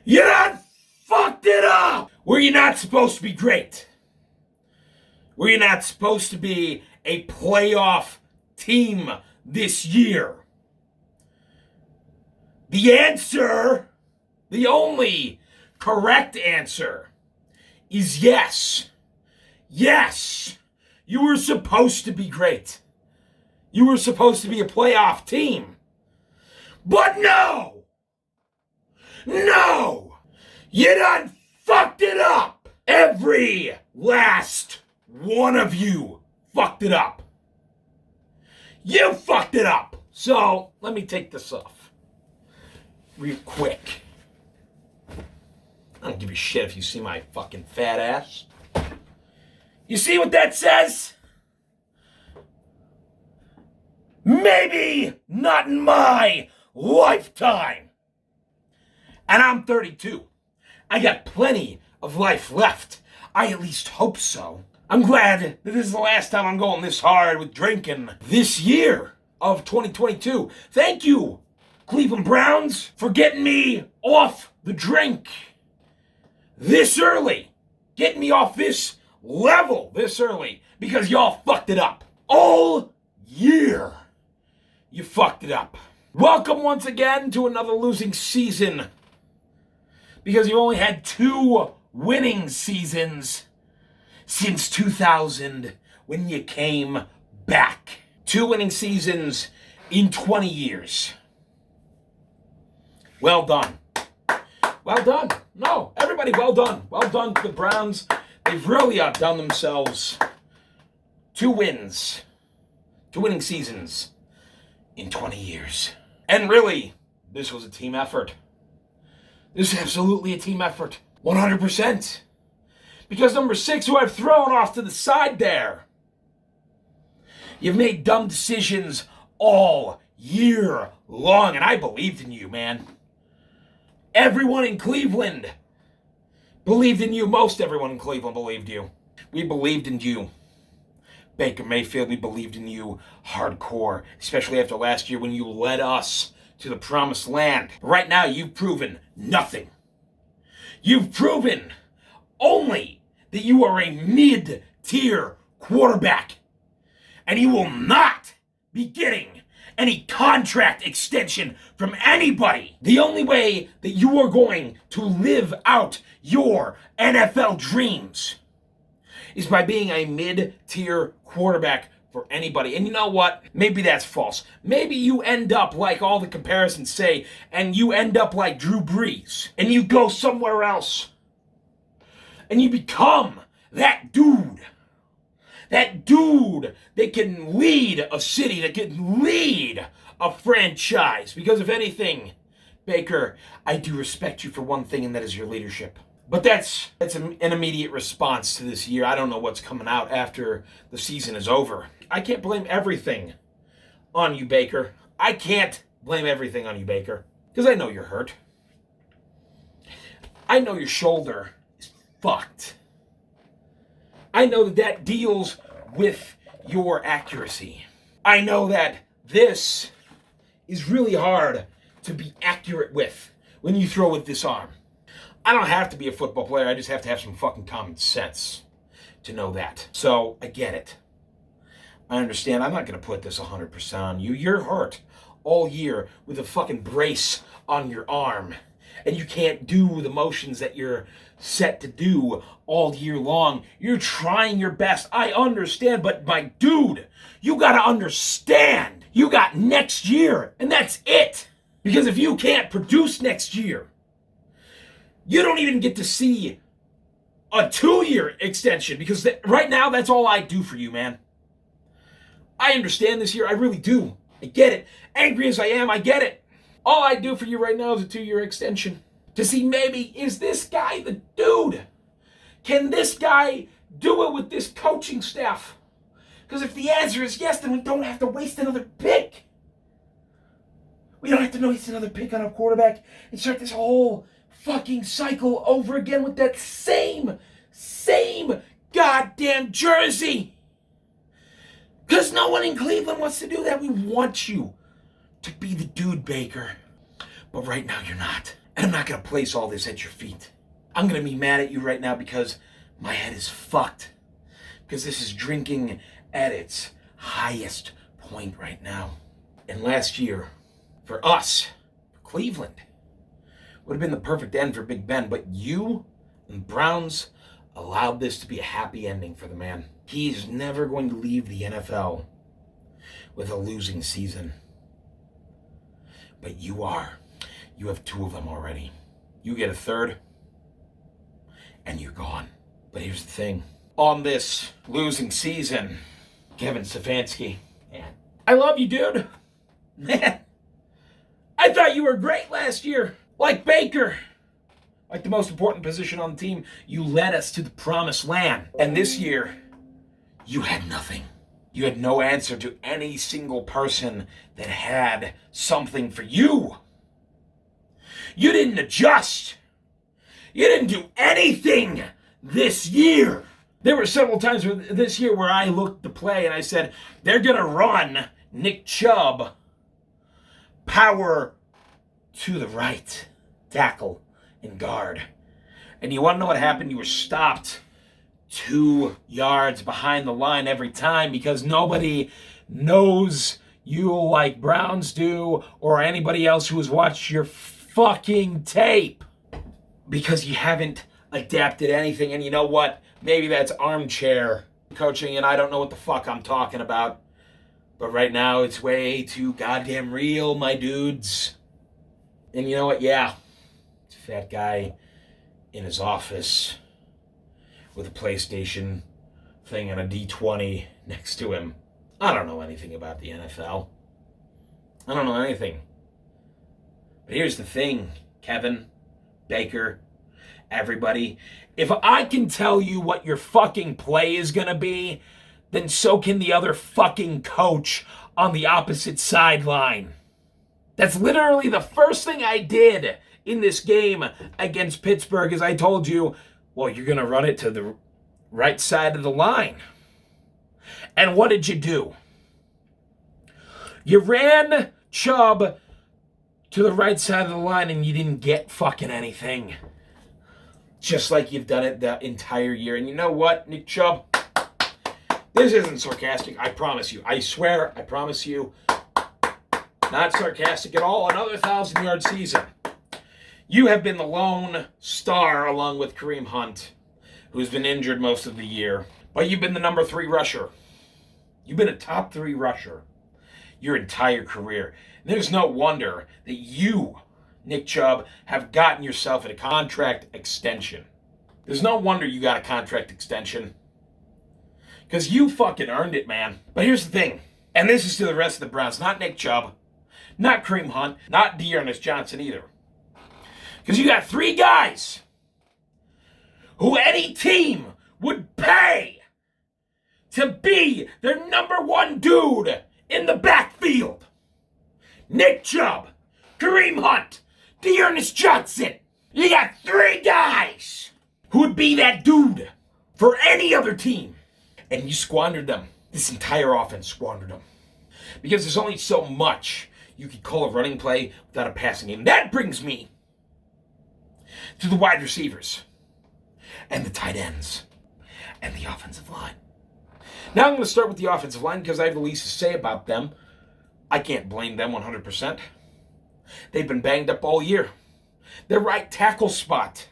You done fucked it up! Were you not supposed to be great? Were you not supposed to be a playoff team this year? The answer, the only correct answer, is yes. Yes, you were supposed to be great. You were supposed to be a playoff team. But no! No! You done fucked it up! Every last one of you fucked it up. You fucked it up! So, let me take this off. Real quick. I don't give a shit if you see my fucking fat ass. You see what that says? Maybe not in my lifetime. And I'm 32. I got plenty of life left. I at least hope so. I'm glad that this is the last time I'm going this hard with drinking this year of 2022. Thank you, Cleveland Browns, for getting me off the drink this early. Getting me off this level this early. Because y'all fucked it up. All year, you fucked it up. Welcome once again to another losing season. Because you only had 2 winning seasons since 2000 when you came back. 2 winning seasons in 20 years. Well done. Well done. No, everybody, well done. Well done to the Browns. They've really outdone themselves. 2 wins. 2 winning seasons in 20 years. And really, this was a team effort. This is absolutely a team effort. 100%. Because number 6, who I've thrown off to the side there, you've made dumb decisions all year long, and I believed in you, man. Everyone in Cleveland believed in you. Most everyone in Cleveland believed you. We believed in you. Baker Mayfield, we believed in you hardcore, especially after last year when you led us to the promised land. Right now, you've proven nothing. You've proven only that you are a mid-tier quarterback, and you will not be getting any contract extension from anybody. The only way that you are going to live out your NFL dreams is by being a mid-tier quarterback for anybody. And you know what? Maybe that's false. Maybe you end up like all the comparisons say, and you end up like Drew Brees, and you go somewhere else, and you become that dude that can lead a city, that can lead a franchise. Because if anything, Baker, I do respect you for one thing, and that is your leadership. But that's an immediate response to this year. I don't know what's coming out after the season is over. I can't blame everything on you, Baker. I can't blame everything on you, Baker. Because I know you're hurt. I know your shoulder is fucked. I know that deals with your accuracy. I know that this is really hard to be accurate with when you throw with this arm. I don't have to be a football player. I just have to have some fucking common sense to know that. So, I get it. I understand. I'm not going to put this 100% on you. You're hurt all year with a fucking brace on your arm. And you can't do the motions that you're set to do all year long. You're trying your best. I understand. But, my dude, you got to understand. You got next year. And that's it. Because if you can't produce next year, you don't even get to see a 2-year extension, because right now, that's all I do for you, man. I understand this year. I really do. I get it. Angry as I am, I get it. All I do for you right now is a 2-year extension. To see maybe, is this guy the dude? Can this guy do it with this coaching staff? Because if the answer is yes, then we don't have to waste another pick. We don't have to waste another pick on a quarterback and start this whole fucking cycle over again with that same same goddamn jersey. Because no one in Cleveland wants to do that. We want you to be the dude, Baker. But right now you're not. And I'm not going to place all this at your feet. I'm going to be mad at you right now because my head is fucked. Because this is drinking at its highest point right now. And last year, for us, Cleveland, would have been the perfect end for Big Ben. But you and Browns allowed this to be a happy ending for the man. He's never going to leave the NFL with a losing season. But you are. You have 2 of them already. You get a third, and you're gone. But here's the thing. On this losing season, Kevin Stefanski, man, I love you, dude. Man, I thought you were great last year. Like Baker. Like the most important position on the team. You led us to the promised land. And this year, you had nothing. You had no answer to any single person that had something for you. You didn't adjust. You didn't do anything this year. There were several times this year where I looked to play and I said, they're going to run Nick Chubb power to the right, tackle and guard. And you want to know what happened? You were stopped 2 yards behind the line every time because nobody knows you like Browns do or anybody else who has watched your fucking tape. Because you haven't adapted anything. And you know what? Maybe that's armchair coaching and I don't know what the fuck I'm talking about. But right now it's way too goddamn real, my dudes. And you know what? Yeah. It's a fat guy in his office with a PlayStation thing and a D20 next to him. I don't know anything about the NFL. I don't know anything. But here's the thing, Kevin, Baker, everybody. If I can tell you what your fucking play is going to be, then so can the other fucking coach on the opposite sideline. That's literally the first thing I did in this game against Pittsburgh is I told you, well, you're going to run it to the right side of the line. And what did you do? You ran Chubb to the right side of the line and you didn't get fucking anything. Just like you've done it the entire year. And you know what, Nick Chubb? This isn't sarcastic, I promise you. I swear, I promise you. Not sarcastic at all. Another 1,000-yard season. You have been the lone star along with Kareem Hunt, who's been injured most of the year. But you've been the number 3 rusher. You've been a top 3 rusher your entire career. And there's no wonder that you, Nick Chubb, have gotten yourself a contract extension. There's no wonder you got a contract extension. Because you fucking earned it, man. But here's the thing. And this is to the rest of the Browns. Not Nick Chubb. Not Kareem Hunt. Not Dearness Johnson either. Because you got 3 guys who any team would pay to be their number 1 dude in the backfield. Nick Chubb, Kareem Hunt, Dearness Johnson. You got 3 guys who would be that dude for any other team. And you squandered them. This entire offense squandered them. Because there's only so much you could call a running play without a passing game. That brings me to the wide receivers and the tight ends and the offensive line. Now I'm going to start with the offensive line because I have the least to say about them. I can't blame them 100%. They've been banged up all year. Their right tackle spot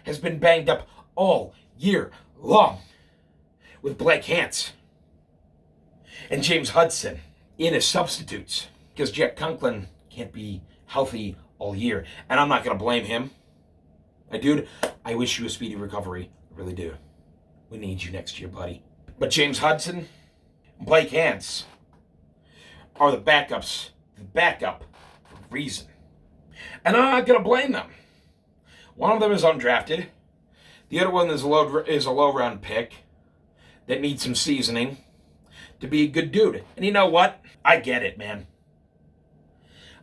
has been banged up all year long with Blake Hance and James Hudson in as substitutes because Jack Conklin can't be healthy all year. And I'm not going to blame him. Dude, I wish you a speedy recovery. I really do. We need you next year, buddy. But James Hudson and Blake Hance are the backups. The backup for a reason. And I'm not going to blame them. One of them is undrafted. The other one is a low-round pick that needs some seasoning to be a good dude. And you know what? I get it, man.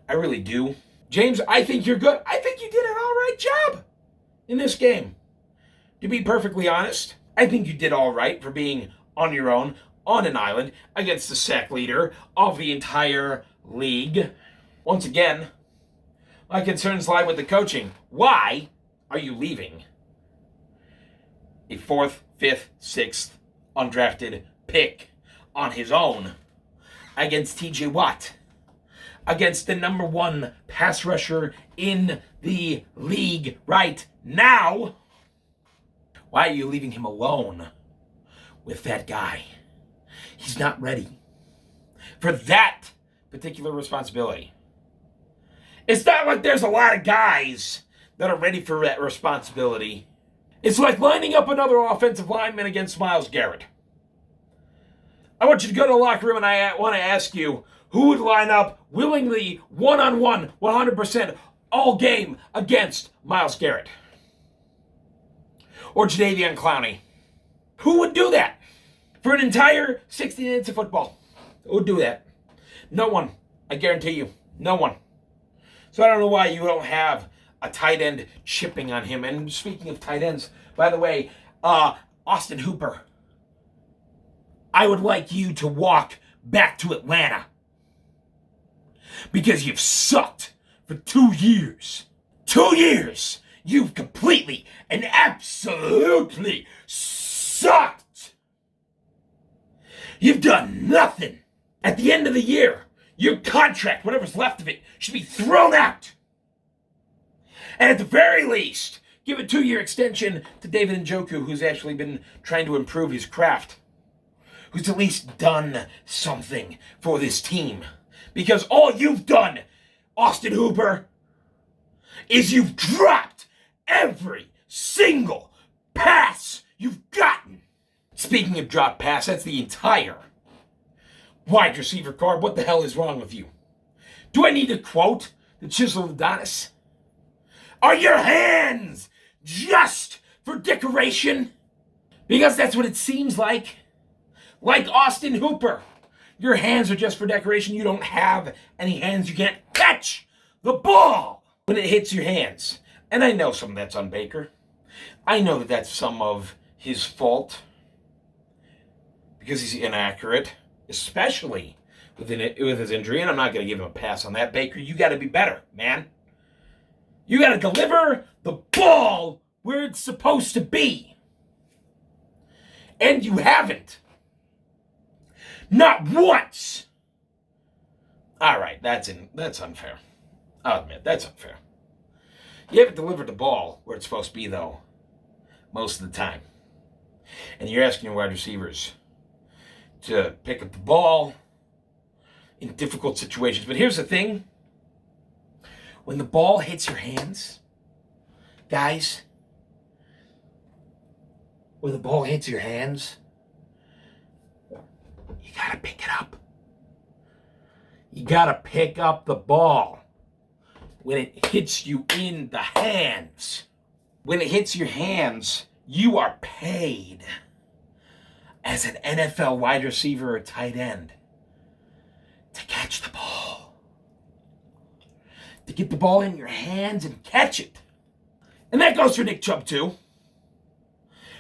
I really do. James, I think you're good. I think you did an all right job in this game. To be perfectly honest, I think you did all right for being on your own, on an island, against the sack leader of the entire league. Once again, my concerns lie with the coaching. Why are you leaving a 4th, 5th, 6th undrafted pick on his own against TJ Watt, against the number 1 pass rusher in the league right now? Why are you leaving him alone with that guy? He's not ready for that particular responsibility. It's not like there's a lot of guys that are ready for that responsibility. It's like lining up another offensive lineman against Myles Garrett. I want you to go to the locker room and I want to ask you, who would line up willingly, one-on-one, 100% all game against Myles Garrett? Or Jadeveon Clowney? Who would do that for an entire 60 minutes of football? Who would do that? No one. I guarantee you. No one. So I don't know why you don't have a tight end chipping on him. And speaking of tight ends, by the way, Austin Hooper, I would like you to walk back to Atlanta because you've sucked for 2 years. 2 years! You've completely and absolutely sucked. You've done nothing. At the end of the year, your contract, whatever's left of it, should be thrown out. And at the very least, give a 2-year extension to David Njoku, who's actually been trying to improve his craft, who's at least done something for this team. Because all you've done, Austin Hooper, is you've dropped every single pass you've gotten. Speaking of drop pass, that's the entire wide receiver core. What the hell is wrong with you? Do I need to quote the chiseled Adonis? Are your hands just for decoration? Because that's what it seems like. Like Austin Hooper. Your hands are just for decoration. You don't have any hands. You can't catch the ball when it hits your hands. And I know some of that's on Baker. I know that that's some of his fault because he's inaccurate, especially with his injury. And I'm not going to give him a pass on that. Baker, you got to be better, man. You got to deliver the ball where it's supposed to be. And you haven't. Not once. All right, that's unfair. I'll admit, that's unfair. You haven't delivered the ball where it's supposed to be, though, most of the time. And you're asking your wide receivers to pick up the ball in difficult situations. But here's the thing. When the ball hits your hands, guys, when the ball hits your hands, you gotta pick it up. You gotta pick up the ball when it hits you in the hands. When it hits your hands, you are paid as an NFL wide receiver or tight end to catch the ball. To get the ball in your hands and catch it. And that goes for Nick Chubb too.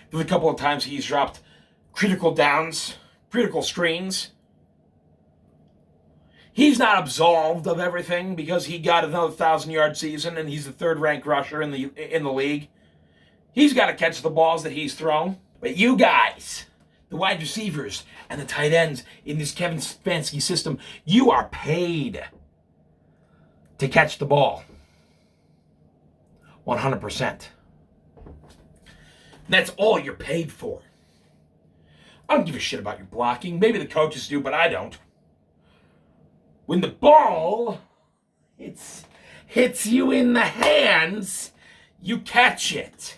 There's a couple of times he's dropped critical downs, critical screens. He's not absolved of everything because he got another 1,000-yard season and he's the 3rd-ranked rusher in the league. He's got to catch the balls that he's thrown. But you guys, the wide receivers and the tight ends in this Kevin Stefanski system, you are paid to catch the ball. 100%. That's all you're paid for. I don't give a shit about your blocking. Maybe the coaches do, but I don't. When the ball hits you in the hands, you catch it.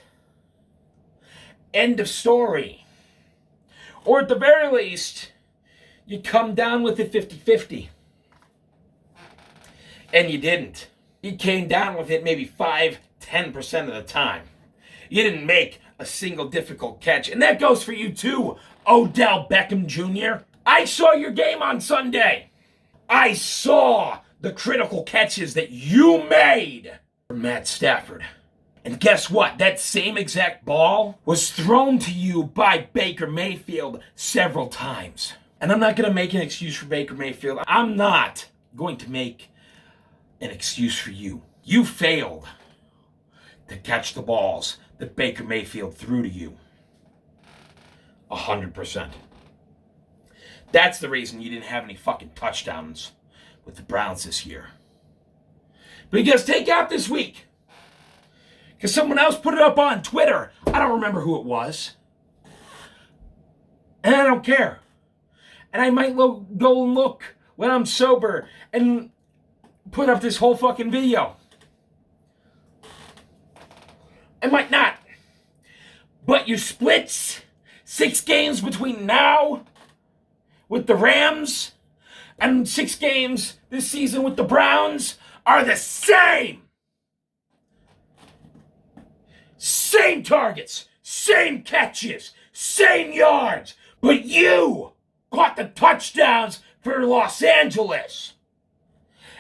End of story. Or at the very least, you come down with it 50-50. And you didn't. You came down with it maybe 5-10% of the time. You didn't make a single difficult catch. And that goes for you too, Odell Beckham Jr. I saw your game on Sunday. I saw the critical catches that you made for Matt Stafford. And guess what? That same exact ball was thrown to you by Baker Mayfield several times. And I'm not going to make an excuse for Baker Mayfield. I'm not going to make an excuse for you. You failed to catch the balls that Baker Mayfield threw to you. 100%. That's the reason you didn't have any fucking touchdowns with the Browns this year. Because take out this week. Because someone else put it up on Twitter. I don't remember who it was. And I don't care. And I might go and look when I'm sober and put up this whole fucking video. I might not. But your splits, 6 games between now with the Rams and 6 games this season with the Browns are the same. Same targets, same catches, same yards. But you caught the touchdowns for Los Angeles.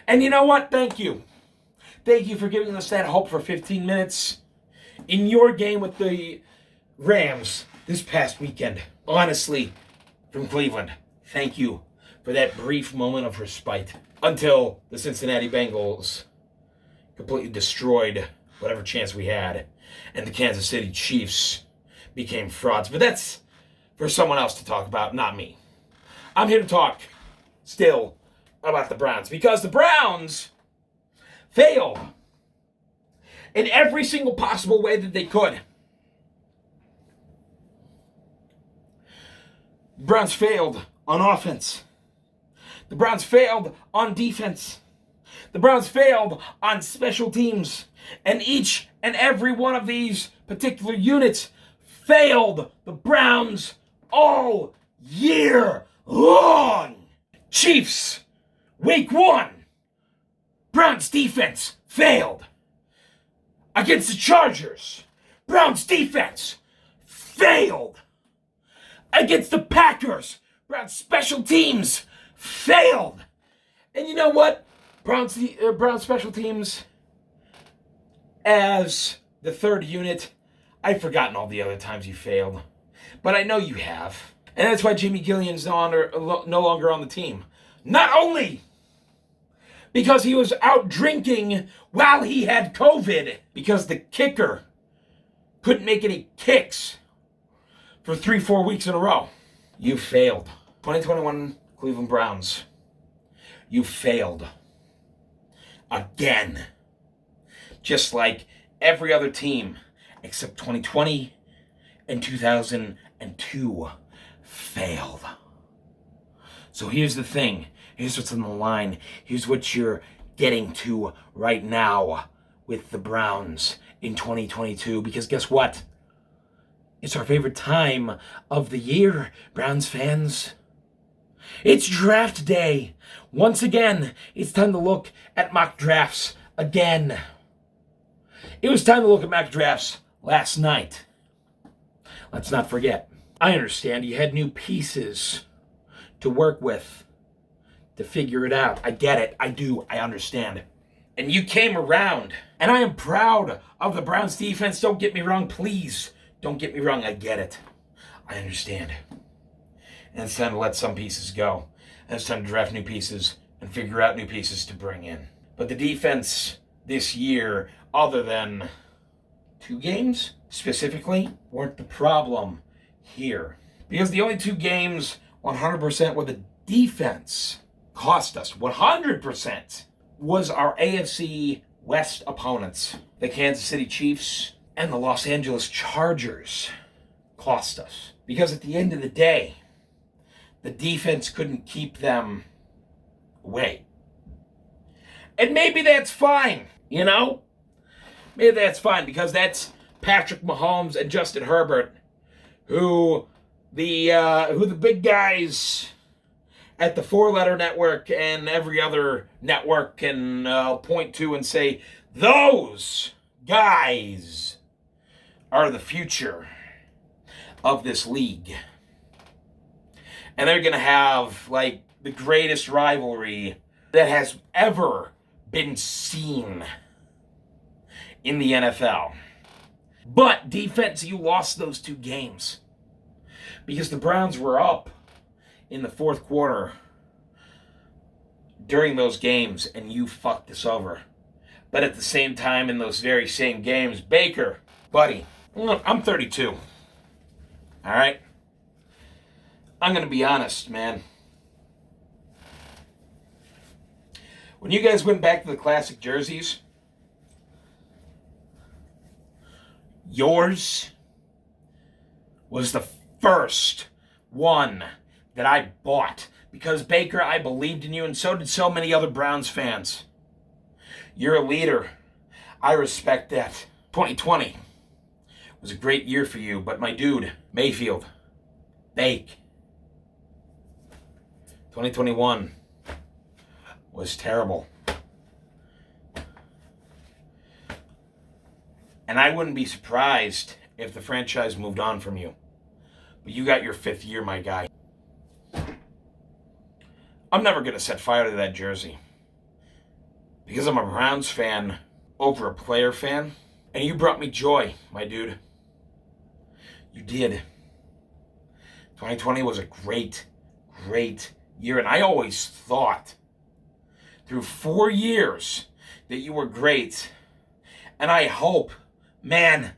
And you know what? Thank you. Thank you for giving us that hope for 15 minutes in your game with the Rams this past weekend. Honestly, from Cleveland, thank you for that brief moment of respite until the Cincinnati Bengals completely destroyed whatever chance we had and the Kansas City Chiefs became frauds. But that's for someone else to talk about, not me. I'm here to talk still about the Browns because the Browns failed in every single possible way that they could. The Browns failed on offense. The Browns failed on defense. The Browns failed on special teams. And each and every one of these particular units failed the Browns all year long. Chiefs, week 1. Browns defense failed. Against the Chargers, Browns defense failed. Against the Packers, Browns special teams failed. And you know what? Browns special teams as the third unit, I've forgotten all the other times you failed. But I know you have. And that's why Jimmy Gillian's no longer on the team. Not only because he was out drinking while he had COVID, because the kicker couldn't make any kicks for 3-4 weeks in a row. You failed. 2021 Cleveland Browns. You failed. Again. Just like every other team except 2020 and 2002 failed. So here's the thing. Here's what's on the line. Here's what you're getting to right now with the Browns in 2022. Because guess what? It's our favorite time of the year, Browns fans. It's draft day. Once again, it's time to look at mock drafts again. It was time to look at mock drafts last night. Let's not forget. I understand you had new pieces to work with to figure it out. I get it. I do. I understand. And you came around. And I am proud of the Browns defense. Don't get me wrong, please. Don't get me wrong. I get it. I understand. And it's time to let some pieces go. And it's time to draft new pieces and figure out new pieces to bring in. But the defense this year, other than 2 games specifically, weren't the problem here. Because the only 2 games 100% where the defense cost us 100% was our AFC West opponents. The Kansas City Chiefs and the Los Angeles Chargers cost us. Because at the end of the day, the defense couldn't keep them away. And maybe that's fine, you know? Maybe that's fine because that's Patrick Mahomes and Justin Herbert, who the big guys at the 4-letter network and every other network can point to and say, those guys are the future of this league. And they're going to have, like, the greatest rivalry that has ever been seen in the NFL. But defense, you lost those 2 games because the Browns were up in the fourth quarter during those games, and you fucked us over. But at the same time, in those very same games, Baker, buddy, look, I'm 32. All right? I'm going to be honest, man. When you guys went back to the classic jerseys, yours was the first one that I bought. Because, Baker, I believed in you, and so did so many other Browns fans. You're a leader. I respect that. 2020 was a great year for you, but my dude, Mayfield, Bake. 2021 was terrible. And I wouldn't be surprised if the franchise moved on from you. But you got your 5th year, my guy. I'm never going to set fire to that jersey. Because I'm a Browns fan over a player fan. And you brought me joy, my dude. You did. 2020 was a great, great year. And I always thought through 4 years that you were great. And I hope, man,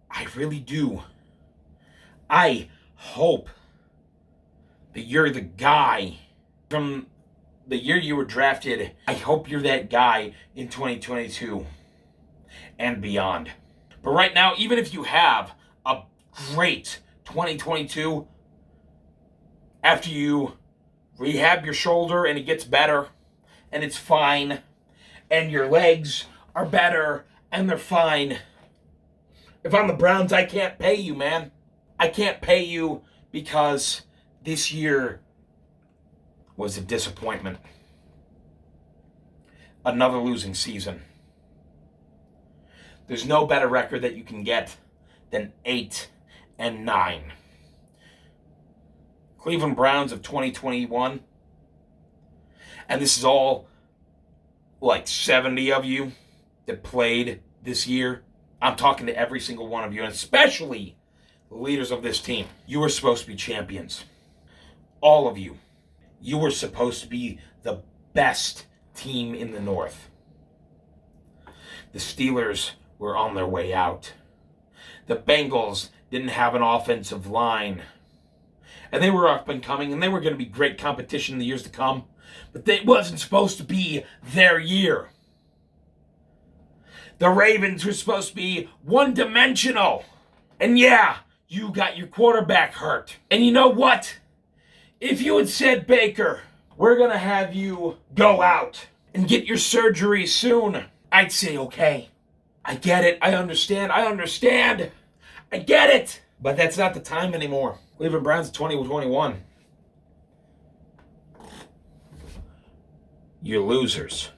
I really do. I hope that you're the guy from the year you were drafted. I hope you're that guy in 2022 and beyond. But right now, even if you have a great 2022, after you rehab your shoulder and it gets better and it's fine, and your legs are better and they're fine, if I'm the Browns, I can't pay you, man. I can't pay you because this year was a disappointment. Another losing season. There's no better record that you can get than 8-9. Cleveland Browns of 2021. And this is all like 70 of you that played this year. I'm talking to every single one of you, and especially the leaders of this team. You were supposed to be champions. All of you. You were supposed to be the best team in the North. The Steelers were on their way out. The Bengals didn't have an offensive line. And they were up and coming, and they were going to be great competition in the years to come. But it wasn't supposed to be their year. The Ravens were supposed to be one-dimensional. And yeah, you got your quarterback hurt. And you know what? If you had said, Baker, we're going to have you go out and get your surgery soon, I'd say, okay. I get it. I understand. I get it. But that's not the time anymore. Cleveland Browns 2021. You're losers.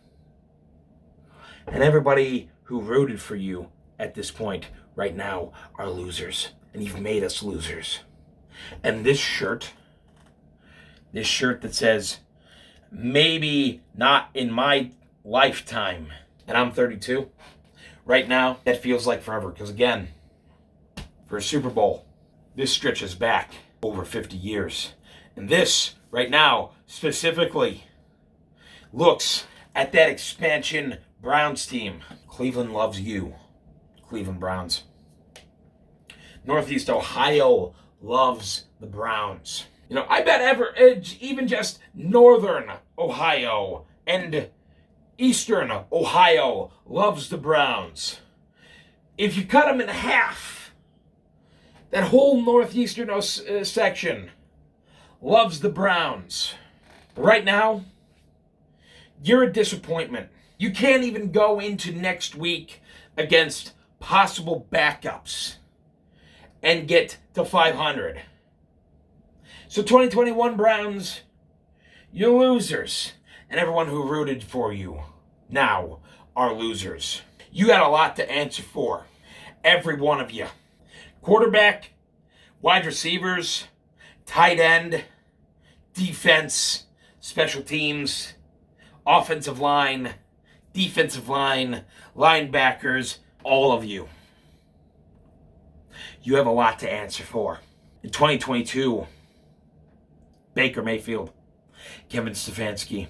And everybody who rooted for you at this point right now are losers. And you've made us losers. And this shirt that says, maybe not in my lifetime, and I'm 32, right now, that feels like forever. Because again, for a Super Bowl, this stretches back over 50 years. And this, right now, specifically, looks at that expansion Browns team. Cleveland loves you, Cleveland Browns. Northeast Ohio loves the Browns. You know, I bet even just Northern Ohio and Eastern Ohio loves the Browns. If you cut them in half, that whole northeastern section loves the Browns. Right now, you're a disappointment. You can't even go into next week against possible backups and get to 500. So 2021 Browns, you're losers. And everyone who rooted for you now are losers. You got a lot to answer for. Every one of you. Quarterback, wide receivers, tight end, defense, special teams, offensive line, defensive line, linebackers, all of you. You have a lot to answer for. In 2022, Baker Mayfield, Kevin Stefanski,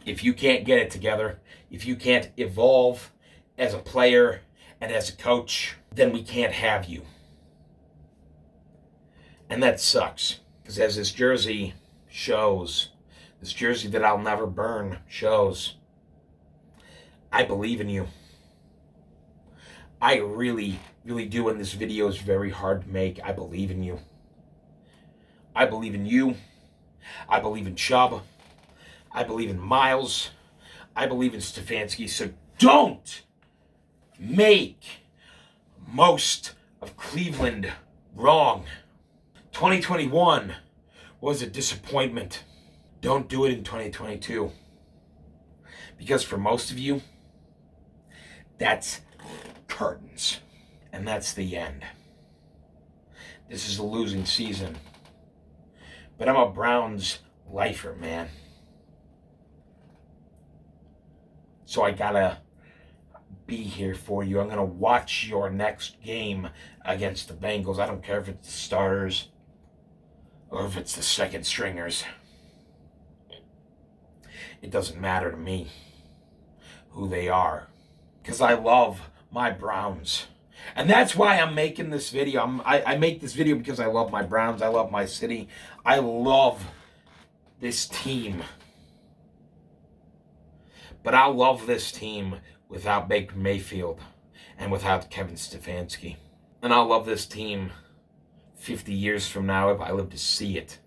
if you can't get it together, if you can't evolve as a player and as a coach, then we can't have you. And that sucks, because as this jersey shows, this jersey that I'll never burn shows, I believe in you. I really, really do, and this video is very hard to make. I believe in you. I believe in you. I believe in Chubb. I believe in Miles. I believe in Stefanski. So don't make most of Cleveland wrong. 2021 was a disappointment. Don't do it in 2022. Because for most of you, that's curtains. And that's the end. This is a losing season. But I'm a Browns lifer, man. So I gotta be here for you. I'm gonna watch your next game against the Bengals. I don't care if it's the starters or if it's the second stringers. It doesn't matter to me who they are, because I love my Browns. And that's why I'm making this video. I make this video because I love my Browns. I love my city. I love this team. But I'll love this team without Baker Mayfield and without Kevin Stefanski. And I'll love this team 50 years from now if I live to see it,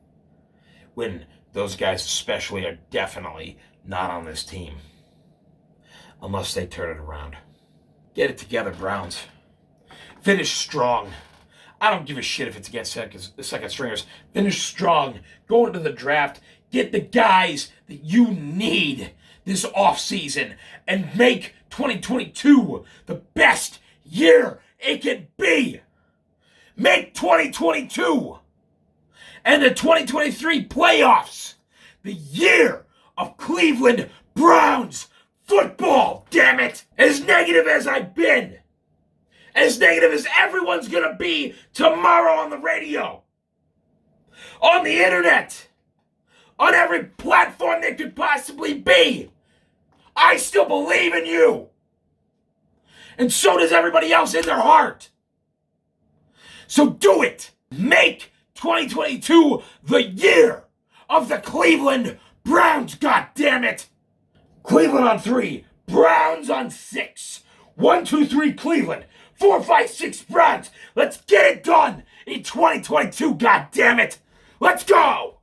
when those guys especially are definitely not on this team, unless they turn it around. Get it together, Browns. Finish strong. I don't give a shit if it's against the second stringers. Finish strong. Go into the draft. Get the guys that you need this offseason and make 2022 the best year it can be. Make 2022 and the 2023 playoffs the year of Cleveland Browns football, damn it. As negative as I've been, as negative as everyone's gonna be tomorrow on the radio, on the internet, on every platform that could possibly be, I still believe in you. And so does everybody else in their heart. So do it. Make 2022 the year of the Cleveland Browns, goddammit. Cleveland on 3, Browns on 6. 1, 2, 3, Cleveland. 4, 5, 6, Browns. Let's get it done in 2022, goddammit. Let's go.